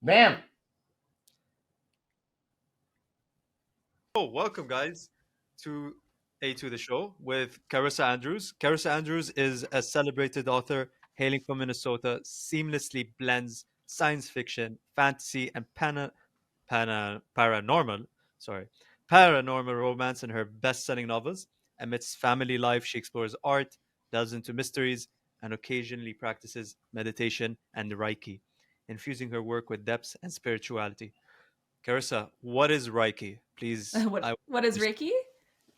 Bam! Oh, welcome, guys, to A2 the show with Carissa Andrews. Carissa Andrews is a celebrated author hailing from Minnesota, seamlessly blends science fiction, fantasy, and paranormal, sorry, paranormal romance in her best-selling novels. Amidst family life, she explores art, delves into mysteries, and occasionally practices meditation and Reiki, infusing her work with depth and spirituality. Carissa, what is Reiki? Please, what I what is Reiki?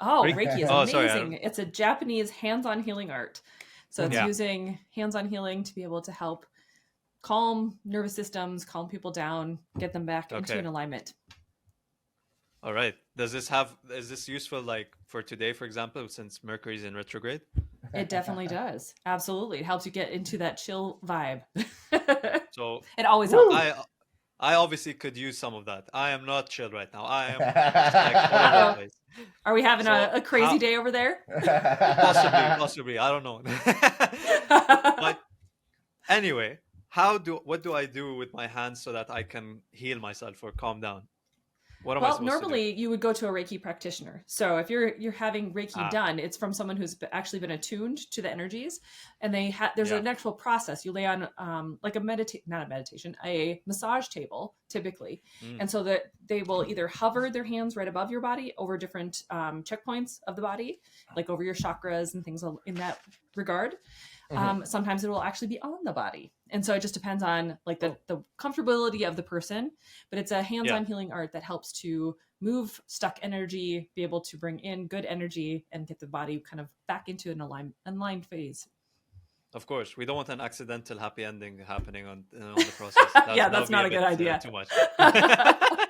Oh, Reiki. Reiki is Oh, sorry, I amazing. don't. It's a Japanese hands-on healing art. So it's Yeah. using hands-on healing to be able to help calm nervous systems, calm people down, get them back into Okay. an alignment. All right. Does this have? Is this useful, like for today, for example, since Mercury's in retrograde? It definitely does. Absolutely. It helps you get into that chill vibe. So It always helps. Woo! I obviously could use some of that. I am not chill right now. I am just like all over the Uh-oh. place. Are we having So a crazy how? day over there? Possibly. I don't know. But anyway, what do I do with my hands so that I can heal myself or calm down? What am I Well, supposed to do? normally you would go to a Reiki practitioner. So if you're having Reiki Ah, done, it's from someone who's actually been attuned to the energies, and there's yeah. an actual process. You lay on like not a meditation, a massage table typically, Mm, and so that they will either hover their hands right above your body over different checkpoints of the body, like over your chakras and things in that regard. Sometimes it will actually be on the body, and so it just depends on like oh, the comfortability of the person, but it's a yeah. hands-on healing art that helps to move stuck energy, be able to bring in good energy, and get the body kind of back into an aligned phase. Of course, we don't want an accidental happy ending happening on the process. Yeah, That that's would be not a a good bit idea. too much. I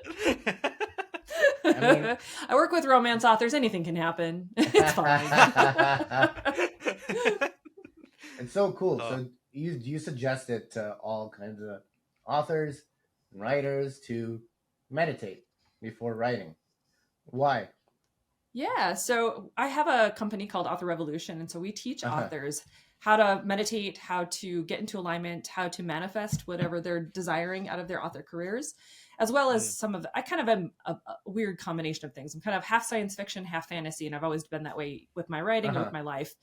mean, I work with romance authors. Anything can happen. It's fine. it's so cool. uh, So you suggested to all kinds of authors and writers to meditate before writing. Why? Yeah, so I have a company called Author Revolution, and so we teach Uh-huh. authors how to meditate, how to get into alignment, how to manifest whatever they're desiring out of their author careers, as well as mm, some of I kind of am a weird combination of things. I'm kind of half science fiction, half fantasy, and I've always been that way with my writing and with Uh-huh. my life.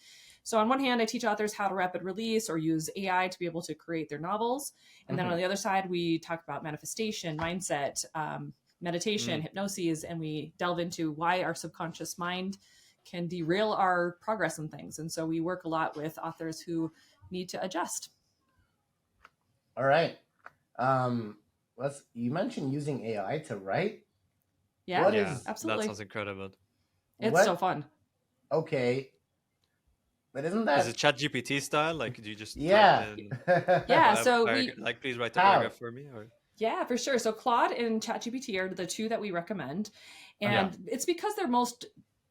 So on one hand, I teach authors how to rapid release or use AI to be able to create their novels, and then on Hmm. the other side, we talk about manifestation, mindset, meditation, mm. hypnosis, and we delve into why our subconscious mind can derail our progress in things. And so we work a lot with authors who need to adjust. All right. Um, let's. You mentioned using AI to write. Yeah, What Yeah, is that absolutely. sounds incredible. It's so what? fun. Okay, but isn't Is that? it ChatGPT style? Like, do you just type Yeah. in Yeah, so we like, please write a How? paragraph for me? Or yeah, for sure. So Claude and ChatGPT are the two that we recommend, Uh-huh. yeah, and it's because they're most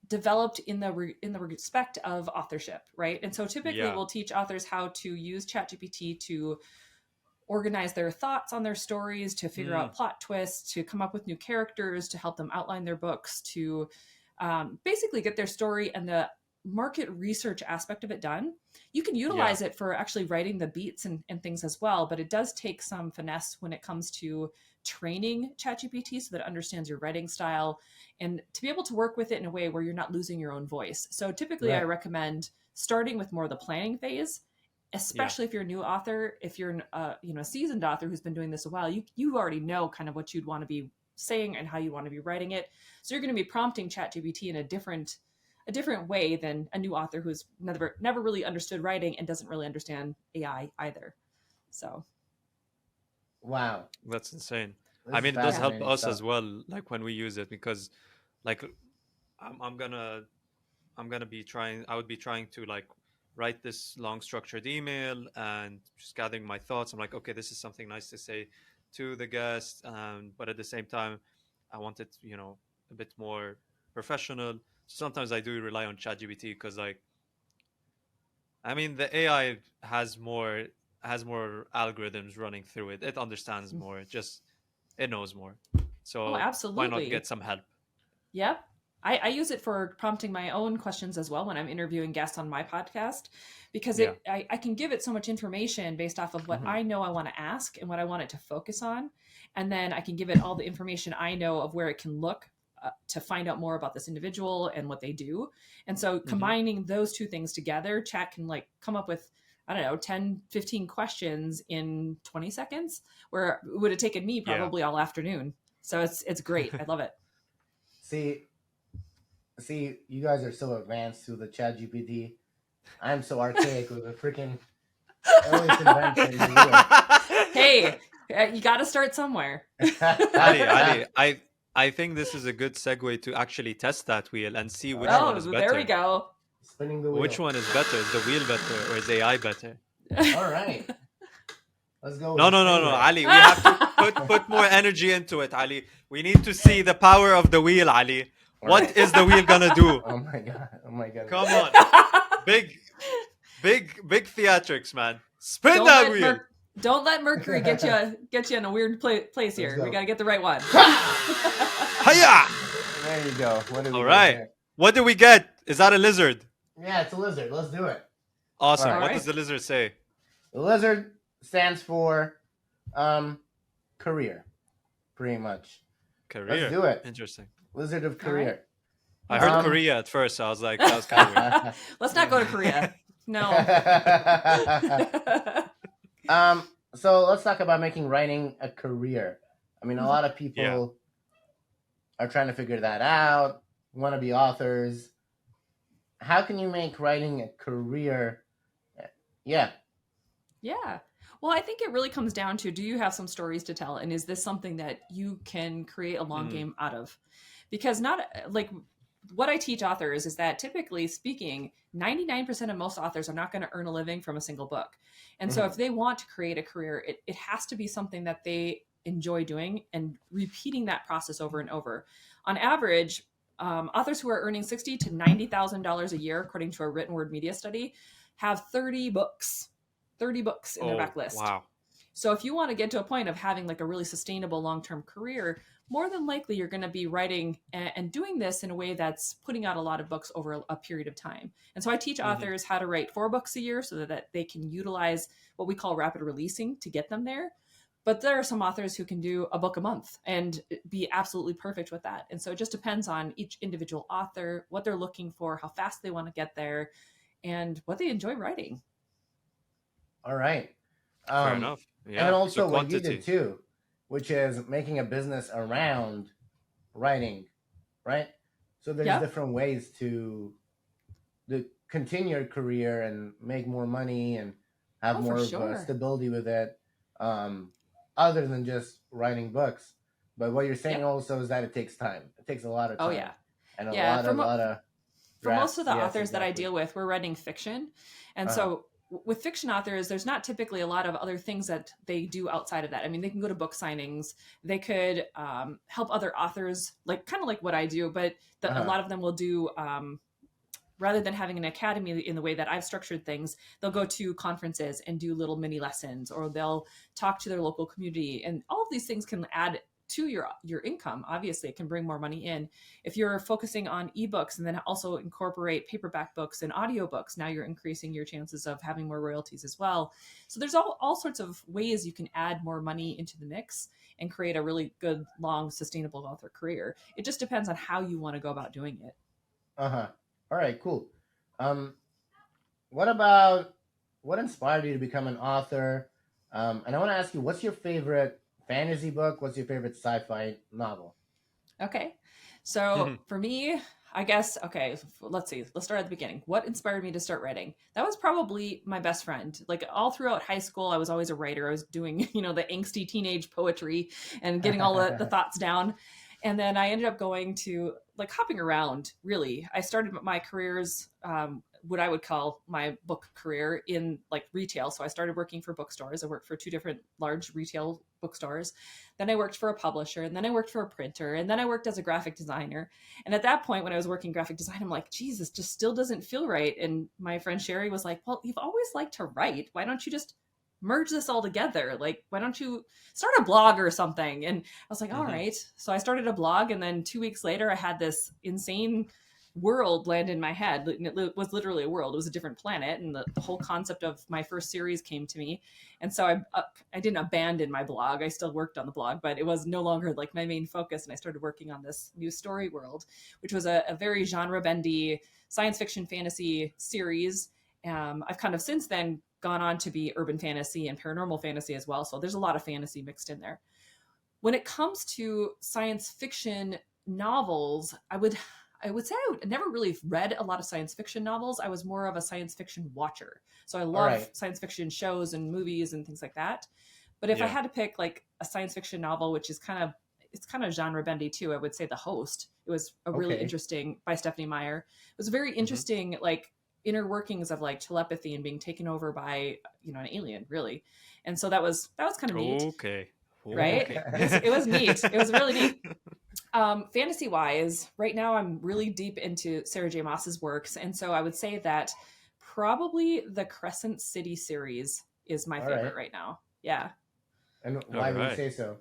developed in in the respect of authorship, right? And so typically yeah, we'll teach authors how to use ChatGPT to organize their thoughts on their stories, to figure mm, out plot twists, to come up with new characters, to help them outline their books, to basically get their story and the market research aspect of it done. You can yeah, utilize it for actually writing the beats and things as well, but it does take some finesse when it comes to training ChatGPT so that it understands your writing style and to be able to work with it in a way where you're not losing your own voice. So typically I Right. recommend starting with more of the planning phase, yeah, especially if you're a new author. If you're a seasoned author who's been doing this a while, you already know kind of what you'd want to be saying and how you want to be writing it. So you're going to be prompting ChatGPT in a different way than a new author who's never really understood writing and doesn't really understand AI either. So Wow. that's insane. I This is mean, it does yeah. help fascinating us stuff. as well, like when we use it, because, like, I'm gonna be trying. I would be trying to like write this long structured email and just gathering my thoughts. I'm like, okay, this is something nice to say to the guest, but at the same time, I want it, a bit more professional. Sometimes I do rely on ChatGPT because, like, I mean, the AI has more algorithms running through it. It understands more. It knows more. Oh, So why not get absolutely. some help? Yep. I use it for prompting my own questions as well when I'm interviewing guests on my podcast, because Yeah. I can give it so much information based off of what Mhm. I know I want to ask and what I want it to focus on. And then I can give it all the information I know of where it can look to find out more about this individual and what they do. And so combining those two things together, chat can like come up with, I don't know, 10, 15 questions in 20 seconds, where it would have taken me Yeah. probably all afternoon. So it's great. I love it. See, you guys are so advanced to the Chat GPT. I'm so archaic with the freaking earliest invention in the world. Hey, you got to start somewhere. Ali, I think this is a good segue to actually test that wheel and see which Alright. one is better. There we go. Spinning the wheel. Which one is better? Is the wheel better or is AI better? All right. Let's go. With No, the no, no, no, spin wheel. Ali. We have to put more energy into it, Ali. We need to see the power of the wheel, Ali. What Alright. is the wheel gonna do? Oh my god. Oh my god. Come on. Big theatrics, man. Spin Don't that let wheel. Don't let Mercury get you in a weird place here. go. We got to get the right one. Hiya! There you go. What did we All get right. there? What do we get? Is that a lizard? Yeah, it's a lizard. Let's do it. Awesome. All What right. does the lizard say? The lizard stands for career, pretty much. Career. Let's do it. Interesting. Lizard of All right. career. I heard Um, Korea at first, so I was like, that was kind of weird. Let's not go to Korea. No. So let's talk about making writing a career. I mean, a lot of people are trying to figure that out, want to be authors. How can you make writing a career? Yeah. Yeah. Well, I think it really comes down to, do you have some stories to tell? And is this something that you can create a long game out of? Because not like what I teach authors is that typically speaking, 99% of most authors are not going to earn a living from a single book. And so if they want to create a career, it has to be something that they enjoy doing and repeating that process over and over. On average, authors who are earning $60,000 to $90,000 a year, according to a written word media study, have 30 books in their backlist. Wow. So if you want to get to a point of having like a really sustainable long-term career, more than likely you're going to be writing and doing this in a way that's putting out a lot of books over a period of time. And so I teach authors how to write 4 books a year so that they can utilize what we call rapid releasing to get them there. But there are some authors who can do a book a month and be absolutely perfect with that. And so it just depends on each individual author, what they're looking for, how fast they want to get there, and what they enjoy writing. All right. Fair enough. Yeah. And also so what you quantity. did too, which is making a business around writing, right? So there's Yeah. different ways to continue your career and make more money and have Oh, more for of sure. stability with it, other than just writing books. But what you're saying Yep. also is that it takes time. It takes a lot of time. Oh, yeah. And a Yeah, lot for of For most of the yes, authors that I exactly. deal with, we're writing fiction. And Uh-huh. so with fiction authors, there's not typically a lot of other things that they do outside of that. I mean, they can go to book signings. They could help other authors, like kind of like what I do, but a lot of them will do, rather than having an academy in the way that I've structured things, they'll go to conferences and do little mini lessons, or they'll talk to their local community. And all of these things can add to your income. Obviously, it can bring more money in. If you're focusing on ebooks and then also incorporate paperback books and audiobooks, now you're increasing your chances of having more royalties as well. So there's all sorts of ways you can add more money into the mix and create a really good, long, sustainable author career. It just depends on how you want to go about doing it. All right, cool. What inspired you to become an author? And I want to ask you, what's your favorite fantasy book? What's your favorite sci-fi novel? Okay. So for me, I guess, okay, let's see. Let's start at the beginning. What inspired me to start writing? That was probably my best friend. Like all throughout high school, I was always a writer. I was doing, the angsty teenage poetry and getting all the thoughts down. And then I ended up going to like hopping around, really. I started my careers, what I would call my book career in like retail. So I started working for bookstores. I worked for 2 different large retail bookstores. Then I worked for a publisher, and then I worked for a printer, and then I worked as a graphic designer. And at that point, when I was working graphic design, I'm like, Jesus, just still doesn't feel right. And my friend Sherry was like, well, you've always liked to write. Why don't you just merge this all together. Like, why don't you start a blog or something? And I was like, all right. So I started a blog, and then 2 weeks later, I had this insane world land in my head. It was literally a world. It was a different planet, and the whole concept of my first series came to me. And so I didn't abandon my blog. I still worked on the blog, but it was no longer like my main focus. And I started working on this new story world, which was a very genre bendy science fiction fantasy series. I've kind of since then gone on to be urban fantasy and paranormal fantasy as well. So there's a lot of fantasy mixed in there. When it comes to science fiction novels, I would say I never really read a lot of science fiction novels. I was more of a science fiction watcher. So I love science fiction shows and movies and things like that. But if I had to pick like a science fiction novel, which is kind of genre bendy too, I would say The Host. It was a really interesting, by Stephanie Meyer. It was a very interesting, like, inner workings of like telepathy and being taken over by, an alien, really. And so that was kind of neat. Right? It was neat. It was really neat. Fantasy wise, right now I'm really deep into Sarah J. Maas's works. And so I would say that probably the Crescent City series is my favorite right now. Yeah. And why would you say so?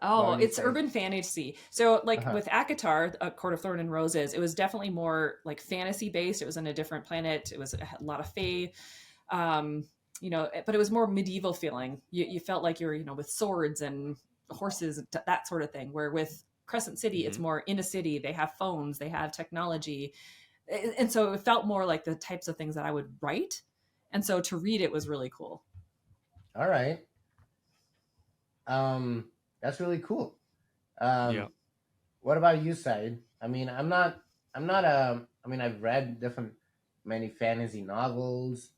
Oh, it's urban fantasy. So like with Akatar, A Court of Thorn and Roses, it was definitely more like fantasy based. It was on a different planet. It was a lot of fae, but it was more medieval feeling. You felt like you were, with swords and horses, that sort of thing. Where with Crescent City, it's more in a city. They have phones, they have technology. And so it felt more like the types of things that I would write. And so to read it was really cool. All right. That's really cool. What about you, Said? I mean, I've read many fantasy novels,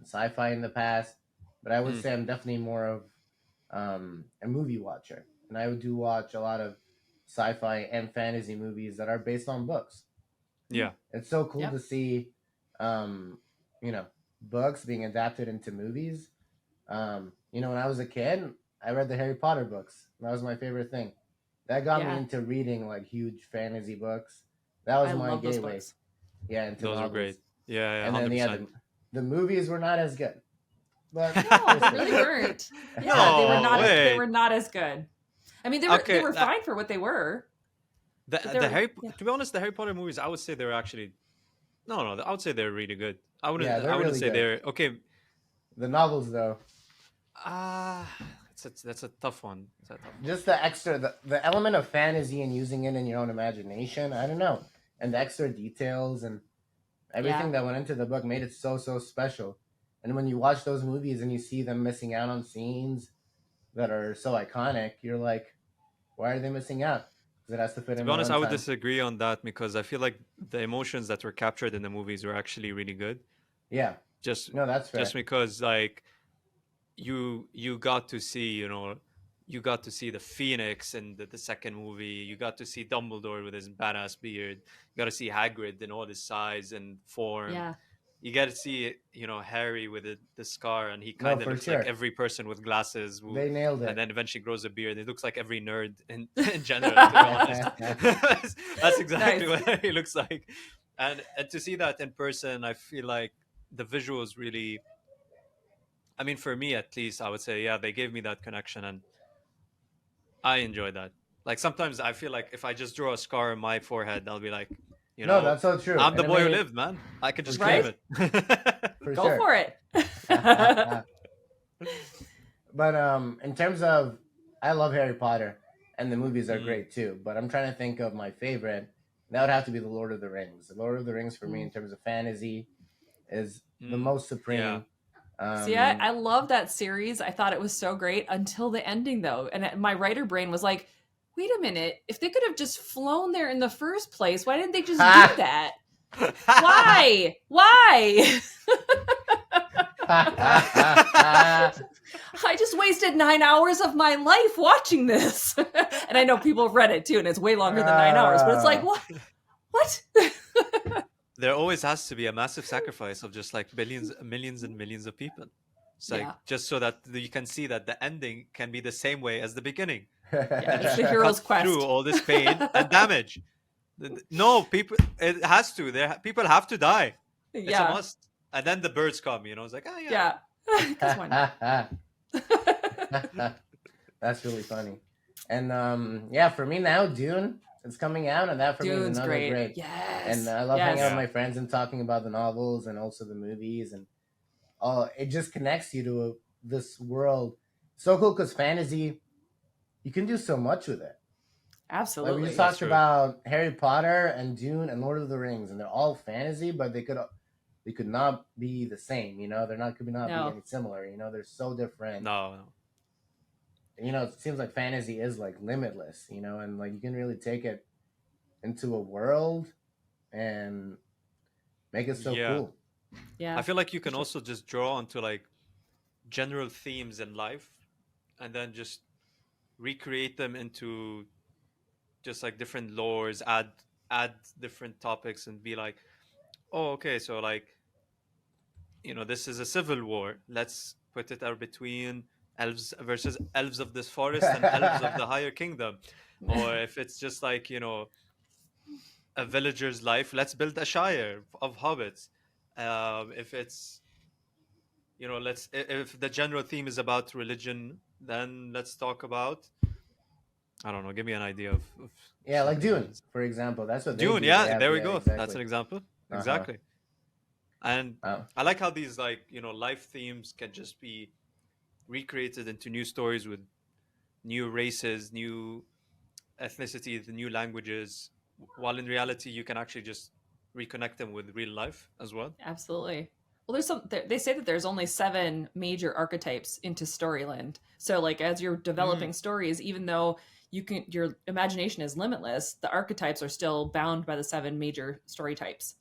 sci-fi in the past, but I would say I'm definitely more of a movie watcher. And I do watch a lot of sci-fi and fantasy movies that are based on books. Yeah. It's so cool to see, books being adapted into movies. When I was a kid, I read the Harry Potter books. That was my favorite thing. That got me into reading like huge fantasy books. That was my gateway. Yeah, into those novels. are great. Yeah, and 100%. Then the movies were not as good. But no, they really weren't. Yeah, they were not as good. I mean, they were fine for what they were. To be honest, the Harry Potter movies, I would say they're actually I would say they're really good. I wouldn't say they're okay. The novels, though. That's a tough one. Just the extra, the element of fantasy and using it in your own imagination. I don't know, and the extra details and everything that went into the book made it so special. And when you watch those movies and you see them missing out on scenes that are so iconic, you're like, why are they missing out? Because it has to fit in. To be honest, I would disagree on that because I feel like the emotions that were captured in the movies were actually really good. Yeah. That's fair. Just because like you got to see, you got to see the Phoenix in the second movie. You got to see Dumbledore with his badass beard. You got to see Hagrid in all his size and form. Yeah. You get to see, Harry with the scar, and he kind of looks like every person with glasses. They nailed it. And then eventually grows a beard. It looks like every nerd in general, to be honest. That's exactly what he looks like. And to see that in person, I feel like the visuals really... I mean, for me at least, I would say, they gave me that connection, and I enjoy that. Like, sometimes I feel like if I just draw a scar on my forehead, I'll be like, no, that's so true. I'm the boy who lived, man. I could just claim it. Go for it. But in terms of, I love Harry Potter, and the movies are great too. But I'm trying to think of my favorite. That would have to be The Lord of the Rings. The Lord of the Rings for me, in terms of fantasy, is the most supreme. Yeah. See, I love that series. I thought it was so great until the ending, though. And my writer brain was like, wait a minute. If they could have just flown there in the first place, why didn't they just do that? Why? I just wasted 9 hours of my life watching this. And I know people have read it, too, and it's way longer than 9 hours. But it's like, what? There always has to be a massive sacrifice of just like millions and millions of people. It's like just so that you can see that the ending can be the same way as the beginning. Yeah, it's the hero's quest. Through all this pain and damage. No, it has to. People have to die. It's a must. And then the birds come, it's like, yeah. 'Cause why not? That's really funny. And yeah, for me now, Dune is coming out, and that for me is Dune's another great. great. Yes. And I love hanging out Yes. with my friends and talking about the novels and also the movies, and it just connects you to this world. So cool because fantasy, you can do so much with it. Like we Absolutely. just That's talked true. about Harry Potter and Dune and Lord of the Rings, and they're all fantasy, but they could not be the same. You know, they're not could not be No. any similar. You know, they're so different. No. You know, it seems like fantasy is like limitless. You know, and like you can really take it into a world and make it so Yeah. cool. Yeah. I feel like you can also just draw onto like general themes in life and then just recreate them into just like different lores, add different topics and be like, oh, okay, so like, you know, this is a civil war. Let's put it out between elves versus elves of this forest and elves of the higher kingdom. Or if it's just like, you know, a villager's life, let's build a shire of hobbits. If it's, you know, if the general theme is about religion, then let's talk about, I don't know, give me an idea of Yeah, like something Dune, else. for example. That's what they Dune, do. They yeah, have, there we yeah, go. exactly. That's an example. Uh-huh. Exactly. And Wow. I like how these, like, you know, life themes can just be recreated into new stories with new races, new ethnicities, new languages, while in reality you can actually just reconnect them with real life as well. Absolutely. Well, they say that there's only 7 major archetypes into Storyland. So like as you're developing stories, even though your imagination is limitless, the archetypes are still bound by the 7 major story types.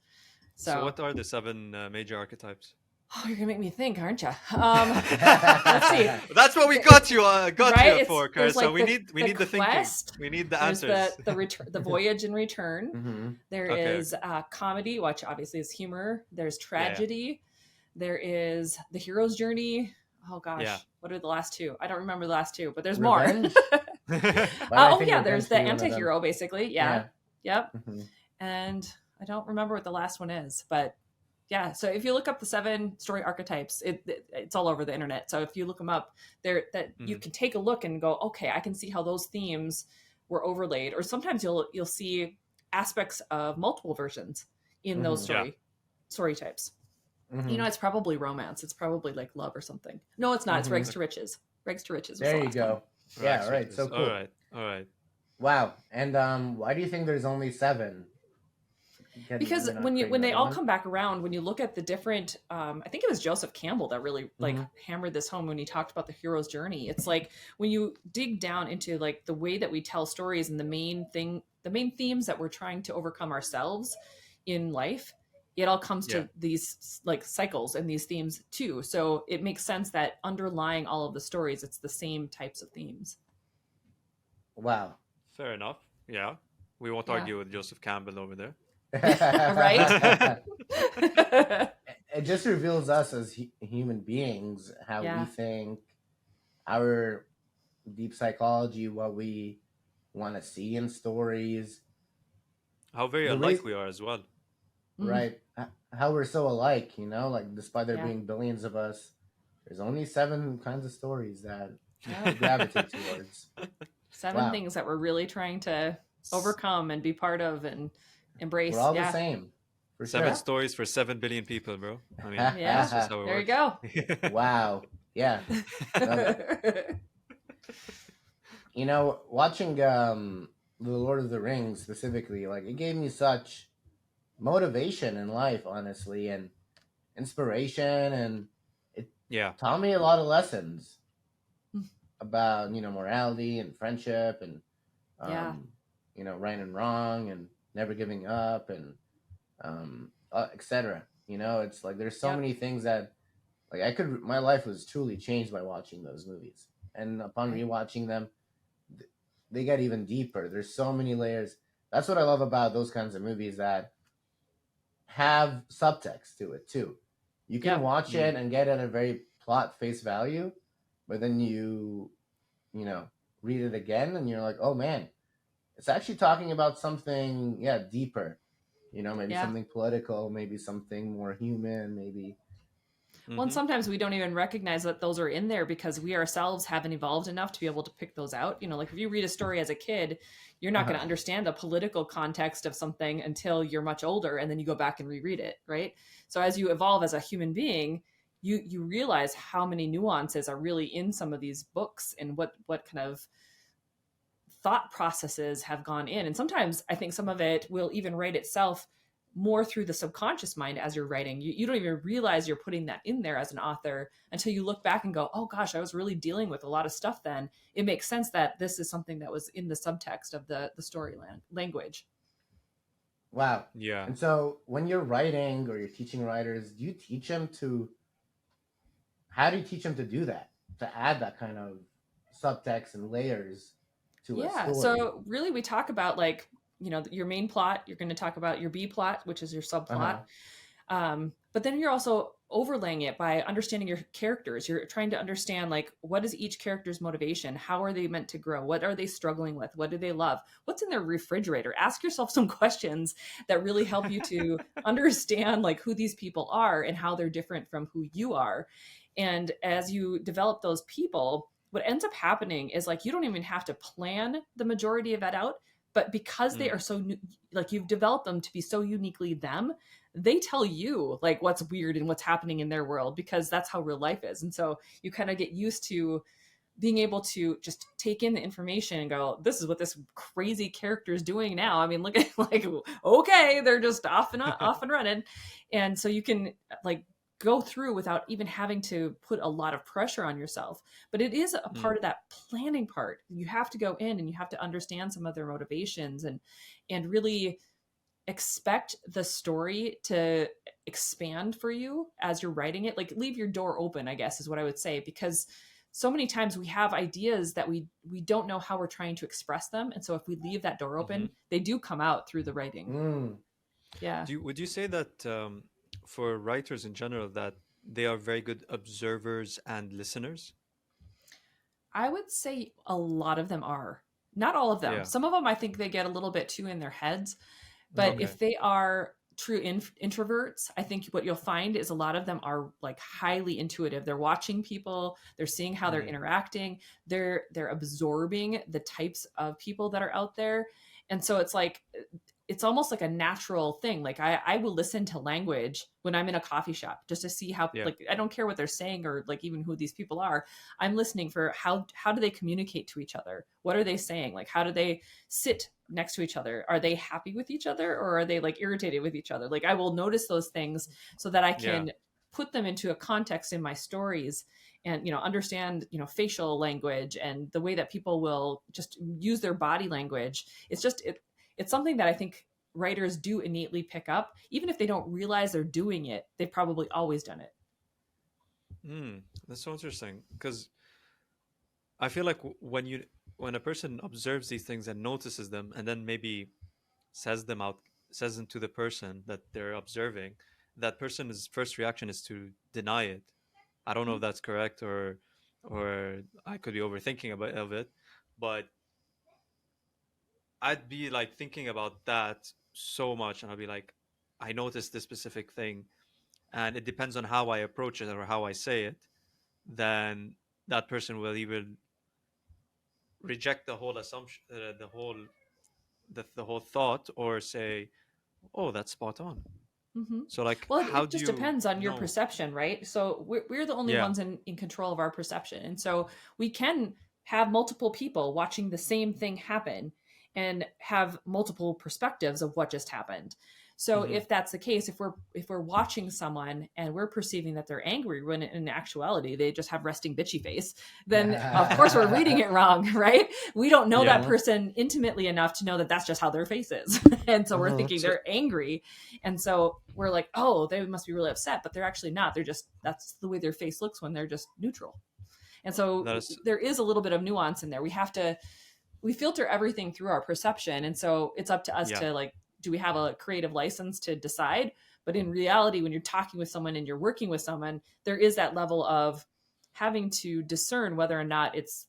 So what are the 7 major archetypes? Oh, you're gonna make me think, aren't you? Let's see. That's what we got you Right? for, There's, Carissa. like, we need the thinking. quest, We need the There's answers. the voyage and return. Mm-hmm. There Okay, is comedy, which obviously is humor. There's tragedy. There is the hero's journey. Oh gosh, Yeah. what are the last 2? I don't remember the last 2, but there's Revenge? more. I think Yeah, Revenge there's the could be one of them. anti-hero, basically. Yeah. Yep. Mhm. And I don't remember what the last one is, but yeah. So if you look up the 7 story archetypes, it's all over the internet. So if you look them up, you can take a look and go, okay, I can see how those themes were overlaid. Or sometimes you'll see aspects of multiple versions in those story types. Mhm. You know, it's probably romance. It's probably like love or something. No, it's not. It's Mhm. Rags to Riches. Rags to Riches. Was There the you last go. one. Yeah, right. So cool. All right. Wow. And why do you think there's only 7? Because when they all come back around, when you look at the different, I think it was Joseph Campbell that really like hammered this home when he talked about the hero's journey. It's like when you dig down into like the way that we tell stories and the main themes that we're trying to overcome ourselves in life, it all comes to these like cycles and these themes too. So it makes sense that underlying all of the stories, it's the same types of themes. Wow. Fair enough. Yeah. We won't argue with Joseph Campbell over there. Right? It just reveals us as human beings, how we think, our deep psychology, what we want to see in stories. How very alike we are as well. Right. How we're so alike, you know, like despite there being billions of us, there's only 7 kinds of stories that we gravitate towards. 7 things that we're really trying to overcome and be part of and embrace. We're all the same. For 7 sure. stories for 7 billion people, bro. I mean, that's just how it there works. You go. Wow. Yeah. You know, watching The Lord of the Rings specifically, like it gave me such motivation in life, honestly, and inspiration, and it taught me a lot of lessons about, you know, morality and friendship and you know, right and wrong and never giving up and etc. You know, it's like there's so many things that like my life was truly changed by watching those movies, and upon rewatching them, they get even deeper. There's so many layers. That's what I love about those kinds of movies that have subtext to it too. You can watch it and get at a very plot face value, but then you know, read it again and you're like, oh man, it's actually talking about something deeper. You know, maybe something political, maybe something more human, maybe Well, and Mm-hmm. sometimes we don't even recognize that those are in there because we ourselves haven't evolved enough to be able to pick those out. You know, like if you read a story as a kid, you're not going Uh-huh. to understand the political context of something until you're much older, and then you go back and reread it, right? So as you evolve as a human being, you realize how many nuances are really in some of these books and what kind of thought processes have gone in. And sometimes I think some of it will even write itself more through the subconscious mind as you're writing. You don't even realize you're putting that in there as an author until you look back and go, oh gosh, I was really dealing with a lot of stuff then. It makes sense that this is something that was in the subtext of the story language. Wow. Yeah. And so when you're writing or you're teaching writers, do you teach them to, how do you teach them to do that? To add that kind of subtext and layers to a Yeah. story? So really we talk about like, you know, your main plot, you're going to talk about your B plot, which is your subplot. Uh-huh. But then you're also overlaying it by understanding your characters. You're trying to understand like what is each character's motivation? How are they meant to grow? What are they struggling with? What do they love? What's in their refrigerator? Ask yourself some questions that really help you to understand like who these people are and how they're different from who you are. And as you develop those people, what ends up happening is like you don't even have to plan the majority of that out, but because they Mm. are so like you've developed them to be so uniquely them, they tell you like what's weird and what's happening in their world because that's how real life is. And so you kind of get used to being able to just take in the information and go, this is what this crazy character is doing now. I mean, look at like, okay, they're just off and running. And so you can like go through without even having to put a lot of pressure on yourself. But it is a Mm. part of that planning part. You have to go in and you have to understand some of their motivations and really expect the story to expand for you as you're writing it. Like leave your door open, I guess is what I would say, because so many times we have ideas that we don't know how we're trying to express them, and so if we leave that door Mm-hmm. open, they do come out through the writing. Mm. Yeah. Would you say that for writers in general that they are very good observers and listeners? I would say a lot of them are. Not all of them. Yeah. Some of them I think they get a little bit too in their heads. But Okay. if they are true introverts, I think what you'll find is a lot of them are like highly intuitive. They're watching people, they're seeing how they're Mm. interacting, they're absorbing the types of people that are out there. And so it's like it's almost like a natural thing. Like I will listen to language when I'm in a coffee shop just to see how, Yeah. like, I don't care what they're saying or like even who these people are. I'm listening for how do they communicate to each other? What are they saying? Like, how do they sit next to each other? Are they happy with each other or are they like irritated with each other? Like I will notice those things so that I Yeah. can put them into a context in my stories and understand facial language and the way that people will just use their body language. It's something that I think writers do innately pick up. Even if they don't realize they're doing it, they've probably always done it. Mm. That's so interesting because I feel like when a person observes these things and notices them and then maybe says them out says them to the person that they're observing, that person's first reaction is to deny it. I don't know if that's correct or I could be overthinking of it, but I'd be like thinking about that so much and I'd be like, I noticed this specific thing and it depends on how I approach it or how I say it, then that person will either reject the whole assumption, the whole thought, or say, "Oh, that's spot on." Mm-hmm. So, like, Well, how it do just you depends on your know? perception, right? So we're the only Yeah. ones in control of our perception. And so we can have multiple people watching the same thing happen and have multiple perspectives of what just happened. So Hmm. if that's the case, if we're watching someone and we're perceiving that they're angry when in actuality they just have resting bitchy face, then of course we're reading it wrong, right? We don't know Yeah. that person intimately enough to know that that's just how their face is. And so we're thinking So, they're angry, and so we're like, oh, they must be really upset, but they're actually not. They're just, that's the way their face looks when they're just neutral. And that so is, there is a little bit of nuance in there. We filter everything through our perception. And so it's up to us yeah. to like, do we have a creative license to decide? But in reality, when you're talking with someone and you're working with someone, there is that level of having to discern whether or not it's,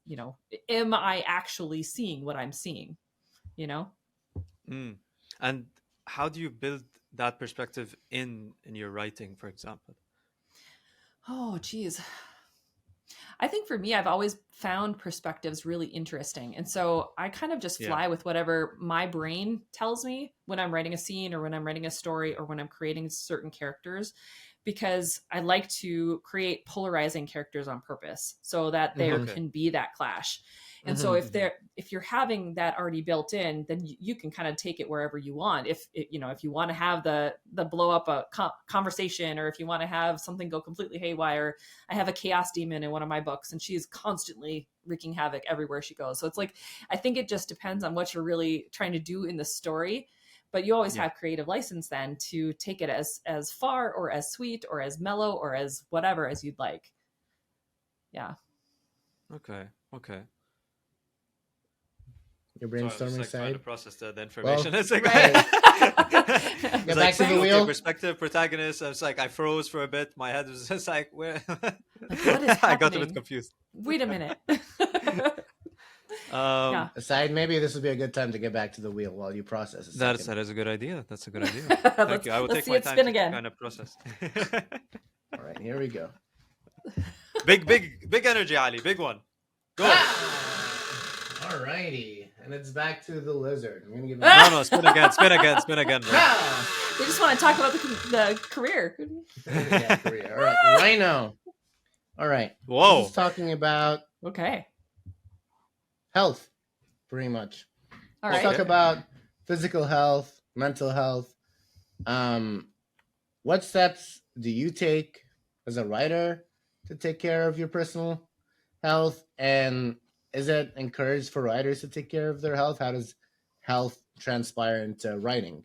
am I actually seeing what I'm seeing? You know? Mm. And how do you build that perspective in your writing, for example? Oh, geez. I think for me, I've always found perspectives really interesting. And so I kind of just Yeah. fly with whatever my brain tells me when I'm writing a scene or when I'm writing a story or when I'm creating certain characters, because I like to create polarizing characters on purpose so that there Mhm. Okay. can be that clash. And so if you're having that already built in, then you can kind of take it wherever you want. If you want to have the blow up a conversation, or if you want to have something go completely haywire. I have a chaos demon in one of my books, and she is constantly wreaking havoc everywhere she goes. So it's like, I think it just depends on what you're really trying to do in the story, but you always Yeah. have creative license then to take it as far or as sweet or as mellow or as whatever as you'd like. Yeah. Okay. Your Sorry, I was brainstorming like trying to side. process the information. Well, it's like, hey, it's get like back to the okay, wheel. perspective, protagonist. I was like, I froze for a bit. My head was just like, where? Like, what is I got a bit happening? confused. Wait a minute. Yeah. Aside, maybe this would be a good time to get back to the wheel while you process a second. That is a good idea. That's a good idea. Thank you. I will let's take see my it time spin to again. kind of process. All right, here we go. big energy, Ali. Big one. Go. All righty, and it's back to the lizard. I'm gonna give No, spin again, bro. They just want to talk about the career. Yeah, Korea. All right, Rhino. All right. Whoa. This is talking about Okay. health, pretty much. All Let's right. talk about physical health, mental health. What steps do you take as a writer to take care of your personal health? And is it encouraged for writers to take care of their health? How does health transpire into writing?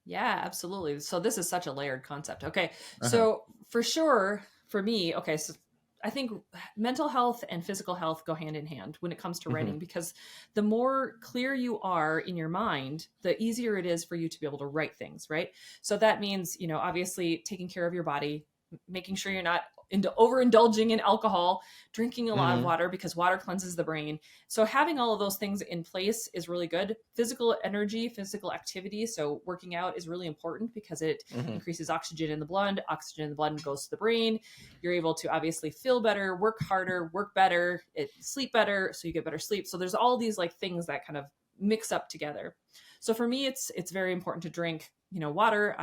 Yeah, absolutely. So this is such a layered concept. Okay. Uh-huh. So for sure, for me, okay, so I think mental health and physical health go hand in hand when it comes to writing, because the more clear you are in your mind, the easier it is for you to be able to write things, right? So that means, obviously taking care of your body, making sure you're not overindulging in alcohol, drinking a lot of water, because water cleanses the brain. So having all of those things in place is really good. Physical energy, physical activity, so working out is really important because it increases oxygen in the blood. Oxygen in the blood goes to the brain. You're able to obviously feel better, work harder, work better, sleep better, so you get better sleep. So there's all these like things that kind of mix up together. So for me, it's very important to drink water.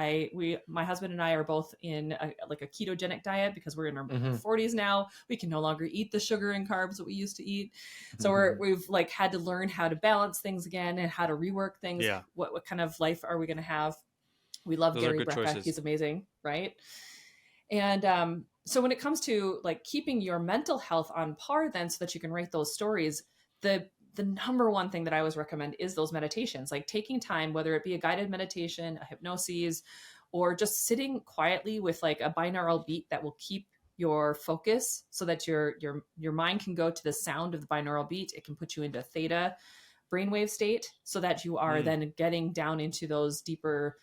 My husband and I are both in a ketogenic diet because we're in our 40s now. We can no longer eat the sugar and carbs that we used to eat. So we've like had to learn how to balance things again and how to rework things. Yeah. What kind of life are we going to have? We love Those are Gary good Brecka. choices. He's amazing, right? And so when it comes to like keeping your mental health on par, then so that you can write those stories, the number one thing that I always recommend is those meditations, like taking time, whether it be a guided meditation, a hypnosis, or just sitting quietly with like a binaural beat that will keep your focus so that your mind can go to the sound of the binaural beat. It can put you into theta brainwave state so that you are then getting down into those deeper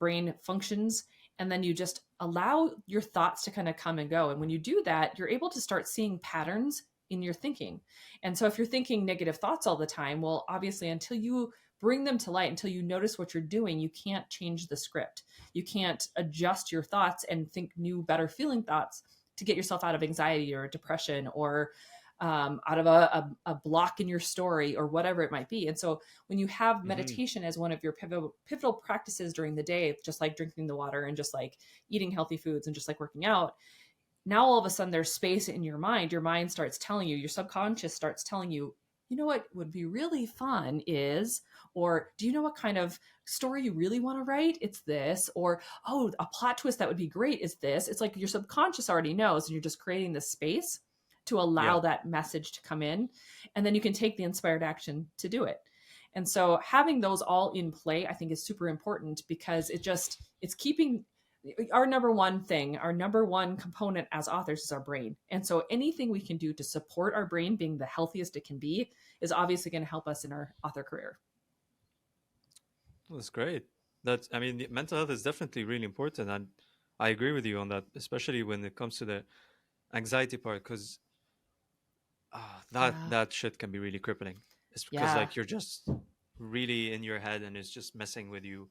brain functions. And then you just allow your thoughts to kind of come and go. And when you do that, you're able to start seeing patterns in your thinking. And so if you're thinking negative thoughts all the time, well, obviously until you bring them to light, until you notice what you're doing, you can't change the script. You can't adjust your thoughts and think new, better feeling thoughts to get yourself out of anxiety or depression or out of a block in your story or whatever it might be. And so when you have meditation as one of your pivotal practices during the day, just like drinking the water and just like eating healthy foods and just like working out, now all of a sudden there's space in your mind. Your mind starts telling you, your subconscious starts telling you, you know what would be really fun is, or do you know what kind of story you really want to write? It's this. Or, oh, a plot twist that would be great is this. It's like your subconscious already knows, and you're just creating the space to allow that message to come in. And then you can take the inspired action to do it. And so having those all in play, I think is super important, because it's keeping our number one component as authors is our brain. And so anything we can do to support our brain being the healthiest it can be is obviously going to help us in our author career. That's great. Mental health is definitely really important. And I agree with you on that, especially when it comes to the anxiety part, because that shit can be really crippling. It's because like you're just really in your head and it's just messing with you,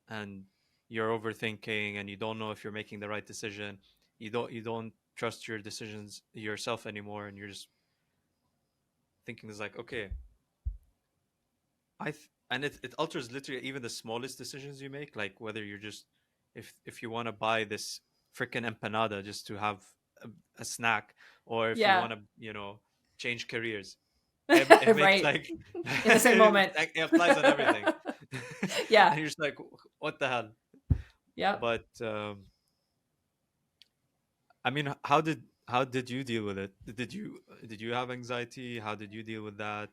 and you're overthinking and you don't know if you're making the right decision. You don't trust your decisions yourself anymore, and you're just thinking it's like, okay, and it alters literally even the smallest decisions you make, like whether you're just if you want to buy this freaking empanada just to have a snack, or if you Yeah. want to, change careers. It makes Right. like In the same moment. it applies on everything. Yeah. And you're just like, what the hell? Yep. But I mean, how did you deal with it? Did you have anxiety? How did you deal with that?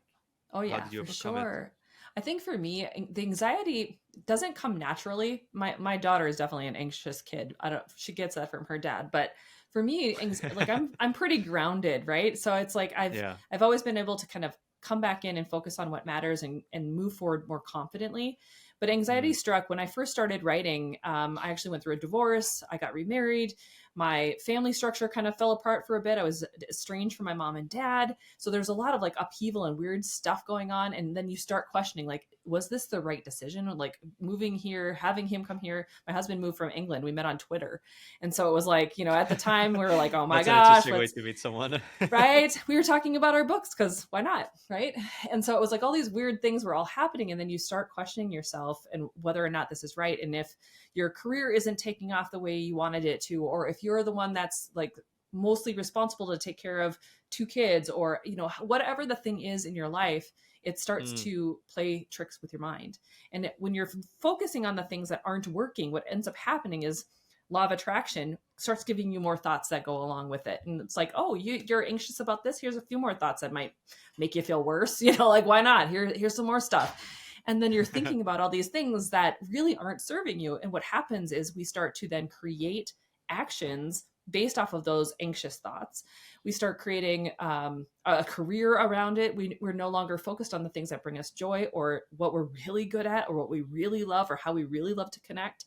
Oh How yeah, did you for overcome it? sure. I think for me, the anxiety doesn't come naturally. My daughter is definitely an anxious kid. I don't she gets that from her dad, but for me, like I'm pretty grounded, right? So it's like Yeah. I've always been able to kind of come back in and focus on what matters and move forward more confidently. But anxiety Mm. struck when I first started writing. I actually went through a divorce. I got remarried. My family structure kind of fell apart for a bit. I was estranged from my mom and dad. So there's a lot of like upheaval and weird stuff going on. And then you start questioning, like, was this the right decision? Like moving here, having him come here. My husband moved from England. We met on Twitter. And so it was like, at the time we were like, oh my That's an gosh, interesting way to meet someone. right? We were talking about our books because why not? Right. And so it was like all these weird things were all happening. And then you start questioning yourself and whether or not this is right. And if your career isn't taking off the way you wanted it to, or if you're the one that's like mostly responsible to take care of 2 kids, or, whatever the thing is in your life, it starts Mm. to play tricks with your mind. And when you're focusing on the things that aren't working, what ends up happening is law of attraction starts giving you more thoughts that go along with it. And it's like, oh, you're anxious about this. Here's a few more thoughts that might make you feel worse. Like, why not? Here's some more stuff. And then you're thinking about all these things that really aren't serving you. And what happens is we start to then create actions based off of those anxious thoughts. We start creating a career around it. We're no longer focused on the things that bring us joy, or what we're really good at, or what we really love, or how we really love to connect.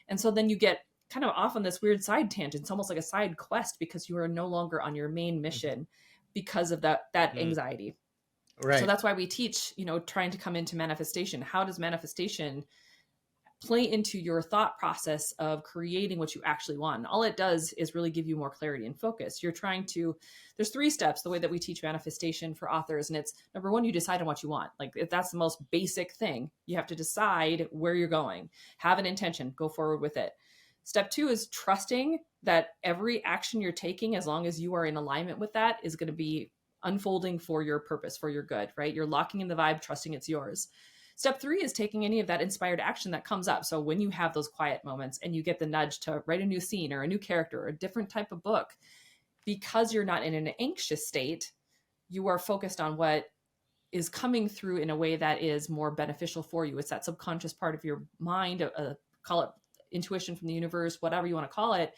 And so then you get kind of off on this weird side tangent. It's almost like a side quest because you are no longer on your main mission because of that anxiety. Right. So that's why we teach, trying to come into manifestation. How does manifestation play into your thought process of creating what you actually want? And all it does is really give you more clarity and focus. There's 3 steps, the way that we teach manifestation for authors. And it's number 1, you decide on what you want. Like, if that's the most basic thing, you have to decide where you're going, have an intention, go forward with it. Step 2 is trusting that every action you're taking, as long as you are in alignment with that, is going to be unfolding for your purpose, for your good, right? You're locking in the vibe, trusting it's yours. Step 3 is taking any of that inspired action that comes up. So when you have those quiet moments and you get the nudge to write a new scene or a new character or a different type of book, because you're not in an anxious state, you are focused on what is coming through in a way that is more beneficial for you. It's that subconscious part of your mind, call it intuition from the universe, whatever you want to call it,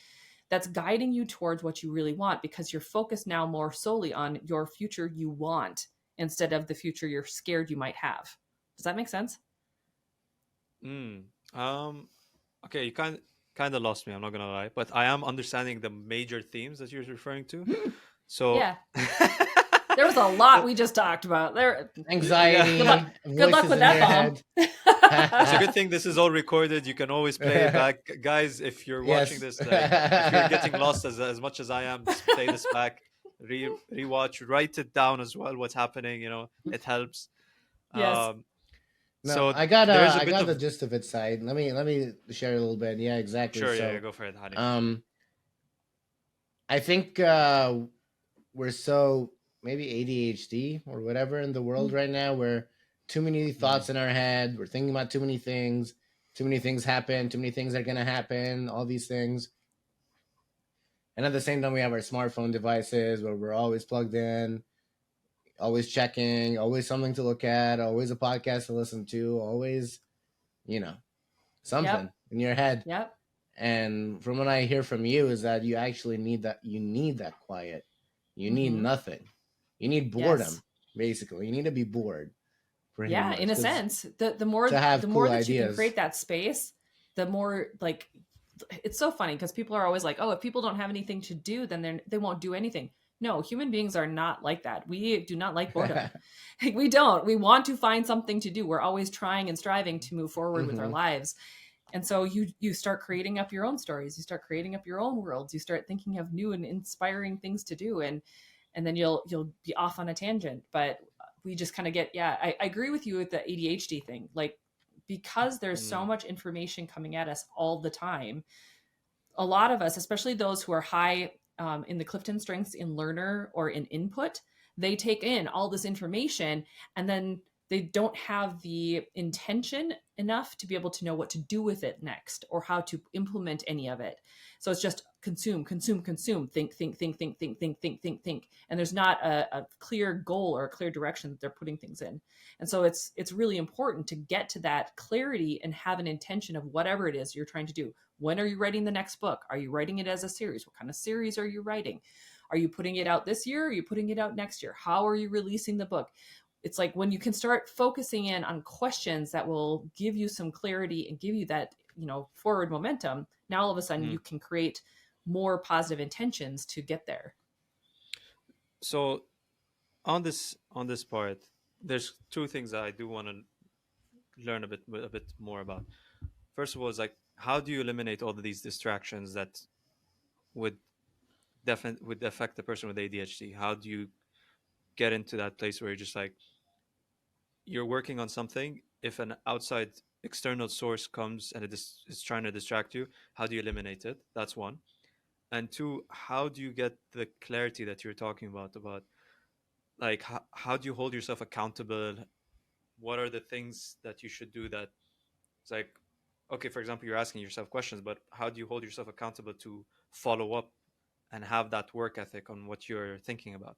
that's guiding you towards what you really want, because you're focused now more solely on your future you want instead of the future you're scared you might have. Does that make sense? Okay, you kind of lost me, I'm not gonna lie, but I am understanding the major themes that you're referring to. So yeah. There was a lot we just talked about there. Anxiety. Good luck with that bomb. It's a good thing this is all recorded. You can always play it back, guys. If you're watching this, if you're getting lost as much as I am, just play this back, rewatch, write it down as well. What's happening? It helps. Yes. No, so I got there is the gist of its side. Let me share a little bit. Yeah, exactly. Sure, so, yeah, go for it, honey. I think we're so maybe ADHD or whatever in the world right now, where too many thoughts in our head. We're thinking about too many things. Too many things happen. Too many things are gonna happen. All these things. And at the same time, we have our smartphone devices where we're always plugged in, always checking, always something to look at, always a podcast to listen to, always, something in your head. Yep. And from what I hear from you is that you actually need that. You need that quiet. You need nothing. You need boredom, basically. You need to be bored. Yeah, much, in a sense, the more that ideas. You can create create that space, the more like. It's so funny because people are always like, oh, if people don't have anything to do, then they won't do anything. No, human beings are not like that. We do not like boredom. We don't. We want to find something to do. We're always trying and striving to move forward with our lives. And so you start creating up your own stories, you start creating up your own worlds, you start thinking of new and inspiring things to do, and then you'll be off on a tangent. But we just kind of get, I agree with you with the ADHD thing. Like, because there's so much information coming at us all the time, a lot of us, especially those who are high in the Clifton strengths in learner or in input, they take in all this information and then they don't have the intention enough to be able to know what to do with it next or how to implement any of it. So it's just consume, consume, consume, think. And there's not a clear goal or a clear direction that they're putting things in. And so it's really important to get to that clarity and have an intention of whatever it is you're trying to do. When are you writing the next book? Are you writing it as a series? What kind of series are you writing? Are you putting it out this year? Are you putting it out next year? How are you releasing the book? It's like when you can start focusing in on questions that will give you some clarity and give you that, forward momentum. Now, all of a sudden you can create more positive intentions to get there. So on this part, there's two things that I do want to learn a bit more about. First of all, is like, how do you eliminate all of these distractions that would affect the person with ADHD? How do you get into that place where you're just like, you're working on something, if an outside external source comes and it is trying to distract you, how do you eliminate it? That's one. And two, how do you get the clarity that you're talking about like, how do you hold yourself accountable? What are the things that you should do that it's like, okay, for example, you're asking yourself questions, but how do you hold yourself accountable to follow up and have that work ethic on what you're thinking about?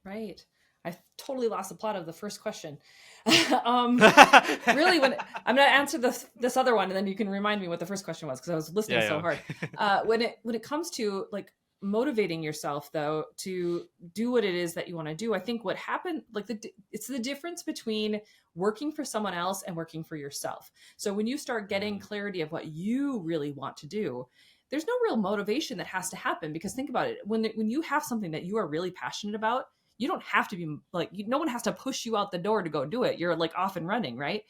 Right. I totally lost the plot of the first question. Really, when I'm going to answer this other one, and then you can remind me what the first question was, because I was listening so hard. When it comes to like motivating yourself, though, to do what it is that you want to do, I think what happened, like it's the difference between working for someone else and working for yourself. So when you start getting clarity of what you really want to do, there's no real motivation that has to happen, because think about it. When you have something that you are really passionate about, you don't have to be like, no one has to push you out the door to go do it. You're like off and running, right?